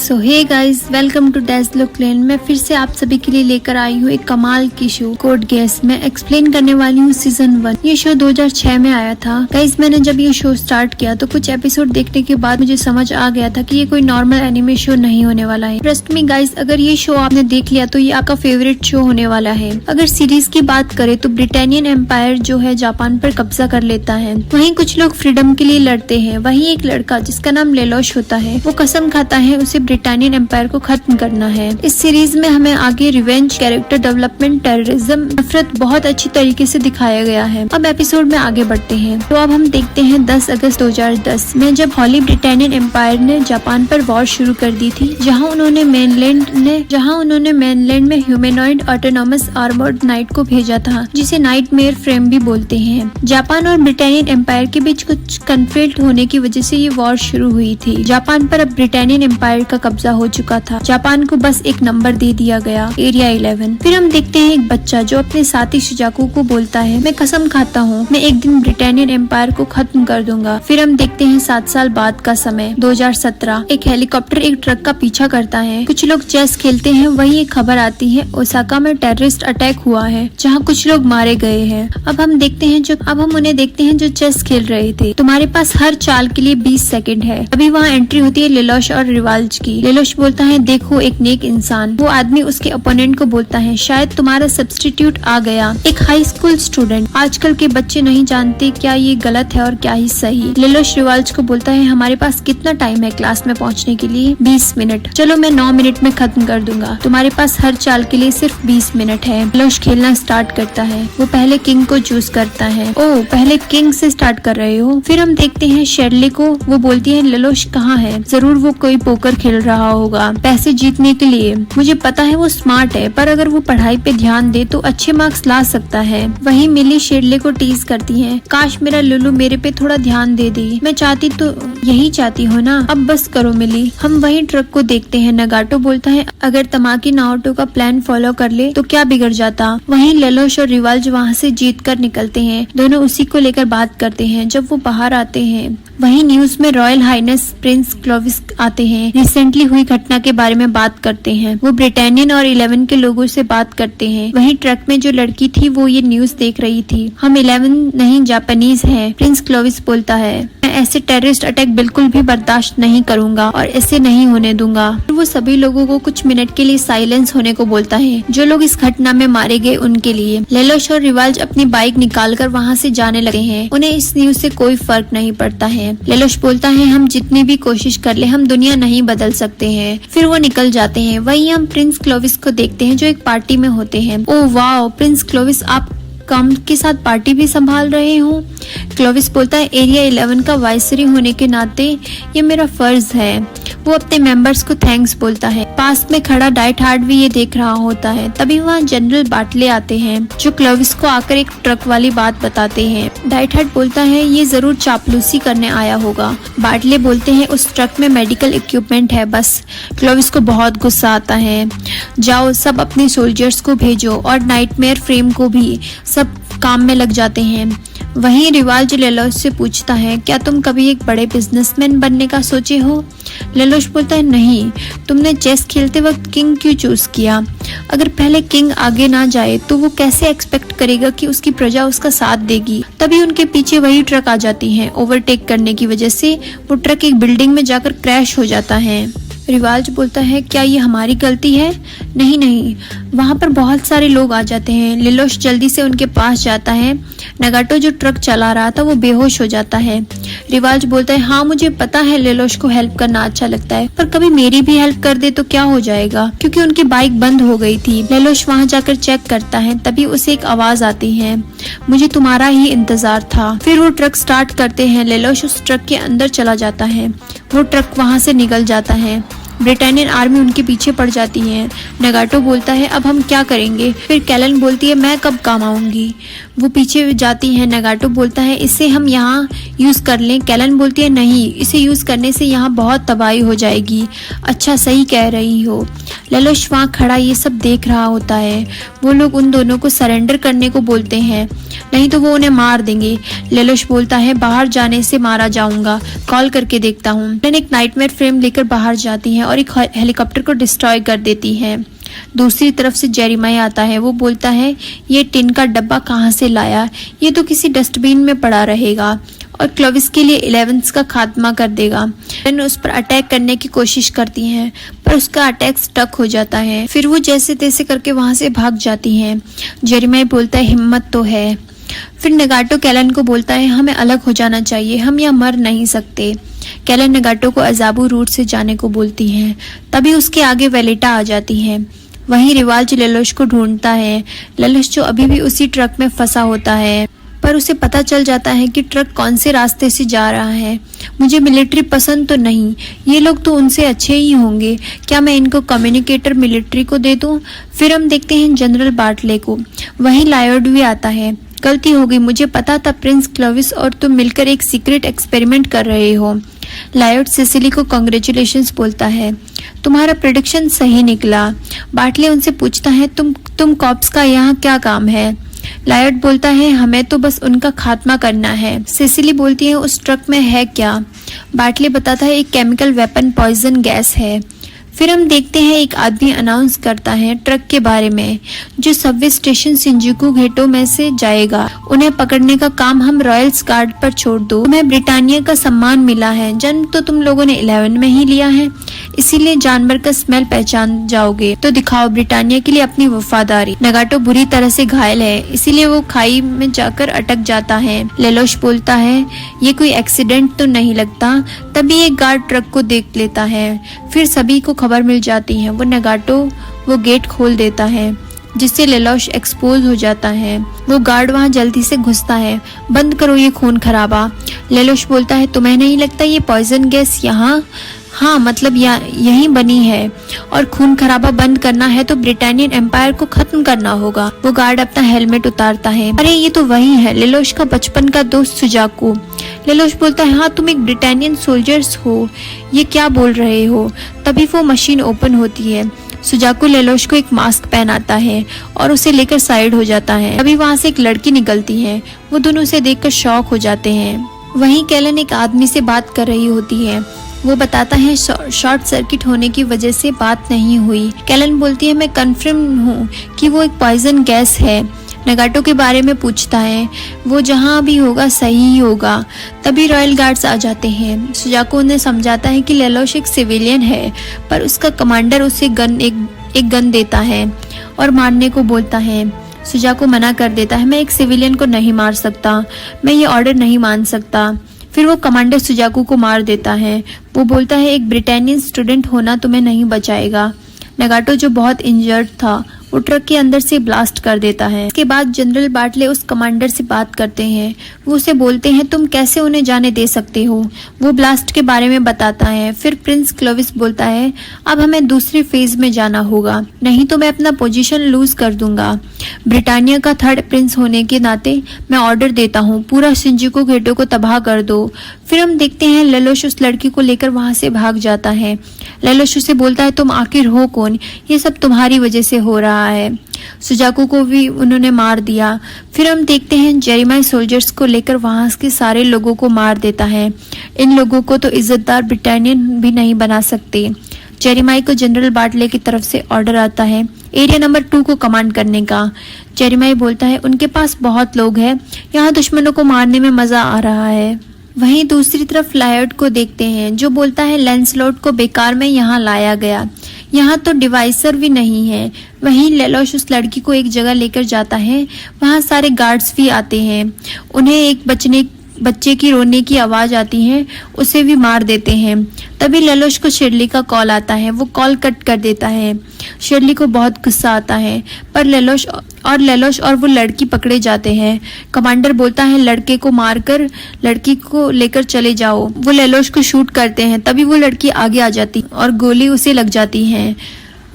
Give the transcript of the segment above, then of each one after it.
So hey guys, welcome to dash look lane. मैं फिर से आप सभी के लिए लेकर आई हूँ एक कमाल की शो कोड गेस। मैं एक्सप्लेन करने वाली हूँ सीजन 1। ये शो 2006 में आया था। गाइस, मैंने जब ये शो स्टार्ट किया तो कुछ एपिसोड देखने के बाद मुझे समझ आ गया था कि ये कोई नॉर्मल एनिमे शो नहीं होने वाला है। ट्रस्ट मी गाइस, अगर ये शो आपने देख लिया तो ये आपका फेवरेट शो होने वाला है। अगर सीरीज की बात करें तो ब्रिटानियन एम्पायर जो है जापान पर कब्जा कर लेता है। वहीं कुछ लोग फ्रीडम के लिए लड़ते हैं। वहीं एक लड़का जिसका नाम लेलोश होता है, वो कसम खाता है उसे ब्रिटानियन एम्पायर को खत्म करना है। इस सीरीज में हमें आगे रिवेंज, कैरेक्टर डेवलपमेंट, टेररिज्म, नफरत बहुत अच्छी तरीके से दिखाया गया है। अब एपिसोड में आगे बढ़ते हैं तो अब हम देखते हैं 10 अगस्त 2010 में जब हॉली ब्रिटानियन एम्पायर ने जापान पर वॉर शुरू कर दी थी, जहां उन्होंने मेनलैंड में ह्यूमैनॉइड ऑटोनॉमस आर्मर्ड नाइट को भेजा था, जिसे नाइटमेयर फ्रेम भी बोलते हैं। जापान और ब्रिटानियन एम्पायर के बीच कुछ कन्फ्लिक्ट होने की वजह से ये वॉर शुरू हुई थी। जापान पर अब ब्रिटानियन एम्पायर का कब्जा हो चुका था। जापान को बस एक नंबर दे दिया गया, एरिया 11। फिर हम देखते हैं एक बच्चा जो अपने साथी शिजाकू को बोलता है, मैं कसम खाता हूँ मैं एक दिन ब्रिटानियन एम्पायर को खत्म कर दूंगा। फिर हम देखते हैं 7 साल बाद का समय 2017। एक हेलीकॉप्टर एक ट्रक का पीछा करता है। कुछ लोग चेस खेलते हैं। वहीं एक खबर आती है ओसाका में टेररिस्ट अटैक हुआ है, जहाँ कुछ लोग मारे गए हैं। अब हम उन्हें देखते हैं जो चेस खेल रहे थे। तुम्हारे पास हर चाल के लिए 20 सेकंड है। अभी वहाँ एंट्री होती है लेलोश और रिवाल्ज की। लेलोश बोलता है, देखो एक नेक इंसान। वो आदमी उसके ओपोनेंट को बोलता है, शायद तुम्हारा सब्स्टिट्यूट आ गया, एक हाई स्कूल स्टूडेंट। आजकल के बच्चे नहीं जानते क्या ये गलत है और क्या ही सही। लेलोश रिवाल्ज को बोलता है, हमारे पास कितना टाइम है क्लास में पहुँचने के लिए? 20 मिनट। चलो मैं 9 मिनट में खत्म कर दूंगा। तुम्हारे पास हर चाल के लिए सिर्फ 20 मिनट है। लेलोश खेलना स्टार्ट करता है। वो पहले किंग को चूज करता है। ओह, पहले किंग से स्टार्ट कर रहे हो। फिर हम देखते हैं शेरली को। वो बोलती है, लेलोश कहाँ है? जरूर वो कोई पोकर खेल रहा होगा पैसे जीतने के लिए। मुझे पता है वो स्मार्ट है, पर अगर वो पढ़ाई पे ध्यान दे तो अच्छे मार्क्स ला सकता है। वहीं मिली शेरले को टीज करती है, काश मेरा लुलू मेरे पे थोड़ा ध्यान दे दी। मैं चाहती तो यही चाहती हो ना, अब बस करो मिली। हम वहीं ट्रक को देखते हैं। नगाटो बोलता है, अगर तमाकी नाओटो का प्लान फॉलो कर ले तो क्या बिगड़ जाता। वहीं लेलोश और रिवाल्ज वहाँ से जीत कर निकलते हैं। दोनों उसी को लेकर बात करते हैं। जब वो बाहर आते हैं, वहीं न्यूज में रॉयल हाइनेस प्रिंस क्लोविस आते हैं। रिसेंटली हुई घटना के बारे में बात करते हैं। वो ब्रिटानियन और 11 के लोगों से बात करते हैं। वहीं ट्रक में जो लड़की थी वो ये न्यूज देख रही थी। हम 11 नहीं जापानीज हैं। प्रिंस क्लोविस बोलता है, मैं ऐसे टेररिस्ट अटैक बिल्कुल भी बर्दाश्त नहीं करूंगा और ऐसे नहीं होने दूंगा। वो सभी लोगों को कुछ मिनट के लिए साइलेंस होने को बोलता है, जो लोग इस घटना में मारे गए उनके लिए। लेलोश और रिवाल्ज अपनी बाइक निकालकर वहाँ से जाने लगे हैं। उन्हें इस न्यूज से कोई फर्क नहीं पड़ता है। लेलोश बोलता है, हम जितनी भी कोशिश कर ले हम दुनिया नहीं बदल सकते हैं। फिर वो निकल जाते हैं। वहीं हम प्रिंस क्लोविस को देखते हैं जो एक पार्टी में होते हैं। ओह वाह, प्रिंस क्लोविस आप काम के साथ पार्टी भी संभाल रहे हो। क्लोविस बोलता है, एरिया 11 का वाइसरी होने के नाते ये मेरा फर्ज है। वो अपने मेंबर्स को थैंक्स बोलता है। पास में खड़ा डाइट हार्ड भी ये देख रहा होता है। तभी वहाँ जनरल बाटले आते हैं, जो क्लोविस को आकर एक ट्रक वाली बात बताते हैं। डाइट हार्ड बोलता है, ये जरूर चापलूसी करने आया होगा। बाटले बोलते हैं, उस ट्रक में मेडिकल इक्विपमेंट है बस। क्लोविस को बहुत गुस्सा आता है। जाओ सब अपने सोल्जर्स को भेजो और नाइटमेयर फ्रेम को भी। सब काम में लग जाते हैं। वहीं रिवाल्ज लेलोश से पूछता है, क्या तुम कभी एक बड़े बिजनेसमैन बनने का सोचे हो? लेलोश बोलता है, नहीं। तुमने चेस खेलते वक्त किंग क्यों चूज किया? अगर पहले किंग आगे ना जाए तो वो कैसे एक्सपेक्ट करेगा कि उसकी प्रजा उसका साथ देगी। तभी उनके पीछे वही ट्रक आ जाती है। ओवरटेक करने की वजह से वो ट्रक एक बिल्डिंग में जाकर क्रैश हो जाता है। रिवाल्ज बोलता है, क्या ये हमारी गलती है? नहीं, वहाँ पर बहुत सारे लोग आ जाते हैं। लेलोश जल्दी से उनके पास जाता है। नगाटो जो ट्रक चला रहा था वो बेहोश हो जाता है। रिवाल्ज बोलता है, हाँ मुझे पता है लेलोश को हेल्प करना अच्छा लगता है, पर कभी मेरी भी हेल्प कर दे तो क्या हो जाएगा, क्योंकि उनकी बाइक बंद हो गई थी। लेलोश वहाँ जाकर चेक करता है। तभी उसे एक आवाज आती है, मुझे तुम्हारा ही इंतजार था। फिर वो ट्रक स्टार्ट करते हैं। लेलोश उस ट्रक के अंदर चला जाता है। वो ट्रक वहाँ से निकल जाता है। ब्रिटानियन आर्मी उनके पीछे पड़ जाती है। नगाटो बोलता है, अब हम क्या करेंगे? फिर कैलन बोलती है, मैं कब काम आऊंगी? वो पीछे जाती है। नगाटो बोलता है, इसे हम यहाँ यूज कर लें। कैलन बोलती है, नहीं, इसे यूज करने से यहाँ बहुत तबाही हो जाएगी। अच्छा, सही कह रही हो। लेलोश वहाँ खड़ा ये सब देख रहा होता है। वो लोग उन दोनों को सरेंडर करने को बोलते हैं, नहीं तो वो उन्हें मार देंगे। लेलोश बोलता है, बाहर जाने से मारा जाऊंगा, कॉल करके देखता हूँ। एक नाइटमेयर फ्रेम लेकर बाहर जाती है और एक हेलीकॉप्टर को डिस्ट्रॉय कर देती है। दूसरी तरफ से जेरेमाया आता है। वो बोलता है ये टिन का डब्बा कहाँ से लाया, ये तो किसी डस्टबिन में पड़ा रहेगा और क्लोविस के लिए 11 का खात्मा कर देगा। हेलेन उस पर अटैक करने की कोशिश करती हैं पर उसका अटैक स्टक हो जाता है। फिर वो जैसे तैसे करके वहां से भाग जाती हैं। जेरेमाया बोलता है हिम्मत तो है। फिर नगाटो कैलन को बोलता है हमें अलग हो जाना चाहिए, हम यहाँ मर नहीं सकते। कैलन नगाटो को अजाबू रूट से जाने को बोलती हैं। तभी उसके आगे वेलेटा आ जाती है। वहीं रिवाल्ज लेलोश को ढूंढता है। लेलोश जो अभी भी उसी ट्रक में फंसा होता है, पर उसे पता चल जाता है कि ट्रक कौन से रास्ते से जा रहा है। मुझे मिलिट्री पसंद तो नहीं, ये लोग तो उनसे अच्छे ही होंगे, क्या मैं इनको कम्युनिकेटर मिलिट्री को दे दूं? फिर हम देखते हैं जनरल बार्टले को। वहीं लायर्ड भी आता है। गलती हो गई, मुझे पता था प्रिंस क्लोविस और तुम मिलकर एक सीक्रेट एक्सपेरिमेंट कर रहे हो। लायर्ड सिसिली को कांग्रेचुलेशंस बोलता है, तुम्हारा प्रेडिक्शन सही निकला। बार्टले उनसे पूछता है तुम कॉप्स का यहाँ क्या काम है? लायर्ड बोलता है हमें तो बस उनका खात्मा करना है। सिसिली बोलती है उस ट्रक में है क्या? बार्टले बताता है एक केमिकल वेपन पॉइजन गैस है। फिर हम देखते हैं एक आदमी अनाउंस करता है ट्रक के बारे में जो सबवे स्टेशन शिंजुकू घेटो में से जाएगा। उन्हें पकड़ने का काम हम रॉयल्स गार्ड पर छोड़ दो। तुम्हें ब्रिटानिया का सम्मान मिला है, जन्म तो तुम लोगों ने 11 में ही लिया है, इसीलिए जानवर का स्मेल पहचान जाओगे, तो दिखाओ ब्रिटानिया के लिए अपनी वफादारी। नगाटो बुरी तरह से घायल है, इसीलिए वो खाई में जाकर अटक जाता है। लेलोश बोलता है ये कोई एक्सीडेंट तो नहीं लगता। तभी एक गार्ड ट्रक को देख लेता है। फिर सभी को खबर मिल जाती है। वो नगाटो वो गेट खोल देता है जिससे लेलोश एक्सपोज हो जाता है। वो गार्ड वहां जल्दी से घुसता है। बंद करो ये खून खराबा। लेलोश बोलता है तुम्हें नहीं लगता ये पॉइजन गैस यहाँ, हाँ मतलब यहीं बनी है, और खून खराबा बंद करना है तो ब्रिटानियन एम्पायर को खत्म करना होगा। वो गार्ड अपना हेलमेट उतारता है। अरे ये तो वही है लेलोश का बचपन का दोस्त सुजाकू। लेलोश बोलता है हाँ तुम एक ब्रिटानियन सोल्जर्स हो, ये क्या बोल रहे हो? तभी वो मशीन ओपन होती है। सुजाकू लेलोश को एक मास्क पहनाता है और उसे लेकर साइड हो जाता है। अभी वहाँ से एक लड़की निकलती है। वो दोनों उसे देखकर शॉक हो जाते हैं। वहीं कैलन एक आदमी से बात कर रही होती है। वो बताता है शॉर्ट सर्किट होने की वजह से बात नहीं हुई। कैलन बोलती है मैं कन्फर्म हूँ कि वो एक पॉइजन गैस है। नगाटो के बारे में पूछता है, वो जहाँ भी होगा सही ही होगा। तभी रॉयल गार्ड्स आ जाते हैं। सुजाकू उन्हें समझाता है कि लेलोश एक सिविलियन है, पर उसका कमांडर उसे एक गन देता है और मारने को बोलता है। सुजाकू मना कर देता है, मैं एक सिविलियन को नहीं मार सकता, मैं ये ऑर्डर नहीं मान सकता। फिर वो कमांडर सुजाकू को मार देता है। वो बोलता है एक ब्रिटानियन स्टूडेंट होना तुम्हें नहीं बचाएगा। नगाटो जो बहुत इंजर्ड था वो ट्रक के अंदर से ब्लास्ट कर देता है। इसके बाद जनरल बार्टले उस कमांडर से बात करते हैं। वो उसे बोलते हैं तुम कैसे उन्हें जाने दे सकते हो? वो ब्लास्ट के बारे में बताता है। फिर प्रिंस क्लोविस बोलता है अब हमें दूसरी फेज में जाना होगा, नहीं तो मैं अपना पोजीशन लूज कर दूंगा। ब्रिटानिया का थर्ड प्रिंस होने के नाते मैं ऑर्डर देता हूँ पूरा शिंजुकू घेटो को तबाह कर दो। फिर हम देखते हैं लेलोश उस लड़की को लेकर वहां से भाग जाता है। लेलोश उसे बोलता है तुम आखिर हो कौन? ये सब तुम्हारी वजह से हो रहा है। सुजाकू को भी उन्होंने मार दिया। फिर हम देखते हैं जेरेमाया सोल्जर्स को लेकर वहां के सारे लोगों को मार देता है। इन लोगों को तो इज्जतदार ब्रिटानियन भी नहीं बना सकते। जेरेमाया को जनरल बार्टले की तरफ से ऑर्डर आता है एरिया नंबर 2 को कमांड करने का। जेरेमाया बोलता है उनके पास बहुत लोग हैं, यहाँ दुश्मनों को मारने में मजा आ रहा है। वहीं दूसरी तरफ लायर्ड को देखते हैं जो बोलता है लैंसलॉट को बेकार में यहाँ लाया गया, यहाँ तो डिवाइसर भी नहीं है। वहीं लेलोश उस लड़की को एक जगह लेकर जाता है। वहाँ सारे गार्ड्स भी आते हैं। उन्हें एक बच्चे की रोने की आवाज आती है, उसे भी मार देते हैं। तभी लेलोश को शिरली का कॉल आता है। वो कॉल कट कर देता है। शिरली को बहुत गुस्सा आता है, पर लेलोश और वो लड़की पकड़े जाते हैं। कमांडर बोलता है लड़के को मारकर लड़की को लेकर चले जाओ। वो लेलोश को शूट करते हैं। तभी वो लड़की आगे आ जाती और गोली उसे लग जाती है।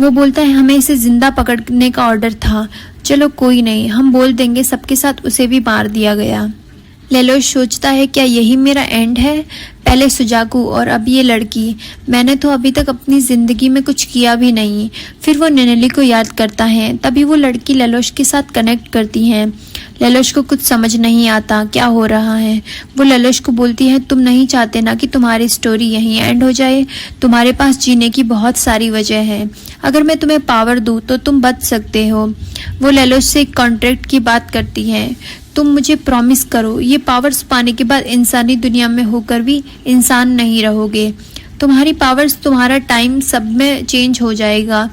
वो बोलता है हमें इसे जिंदा पकड़ने का ऑर्डर था, चलो कोई नहीं, हम बोल देंगे सबके साथ उसे भी मार दिया गया। लेलोश सोचता है क्या यही मेरा एंड है? पहले सुजाकू और अब ये लड़की, मैंने तो अभी तक अपनी जिंदगी में कुछ किया भी नहीं। फिर वो नैनेली को याद करता है। तभी वो लड़की लैलोश के साथ कनेक्ट करती है। लैलोश को कुछ समझ नहीं आता क्या हो रहा है। वो लैलोश को बोलती है, तुम नहीं चाहते ना कि तुम्हारी स्टोरी यहीं एंड हो जाए। तुम्हारे पास जीने की बहुत सारी वजह है। अगर मैं तुम्हें पावर दूं तो तुम बच सकते हो। वो लैलोश से एक कॉन्ट्रैक्ट की बात करती है। तुम मुझे प्रॉमिस करो, ये पावर्स पाने के बाद इंसानी दुनिया में होकर भी इंसान नहीं रहोगे। तुम्हारी पावर्स, तुम्हारा टाइम सब में चेंज हो जाएगा।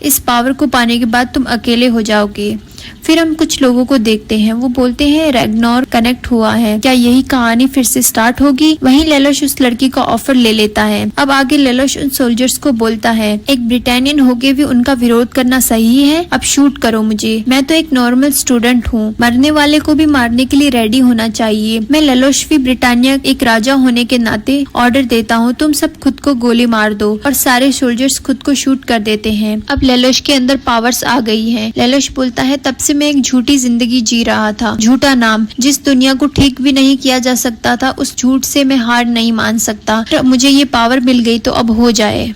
इस पावर को पाने के बाद तुम अकेले हो जाओगे। फिर हम कुछ लोगों को देखते हैं। वो बोलते हैं रैग्नार कनेक्ट हुआ है, क्या यही कहानी फिर से स्टार्ट होगी? वहीं लैलोश उस लड़की का ऑफर ले लेता है। अब आगे लैलोश उन सोल्जर्स को बोलता है, एक ब्रिटानियन होके भी उनका विरोध करना सही है? अब शूट करो मुझे, मैं तो एक नॉर्मल स्टूडेंट हूँ। मरने वाले को भी मारने के लिए रेडी होना चाहिए। मैं लैलोश भी ब्रिटानिया एक राजा होने के नाते ऑर्डर देता हूँ, तुम सब खुद को गोली मार दो। और सारे सोल्जर्स खुद को शूट कर देते हैं। अब लैलोश के अंदर पावर्स आ गई है। लैलोश बोलता है, तब से मैं एक झूठी जिंदगी जी रहा था। झूठा नाम, जिस दुनिया को ठीक भी नहीं किया जा सकता था, उस झूठ से मैं हार नहीं मान सकता। मुझे ये पावर मिल गई तो अब हो जाए।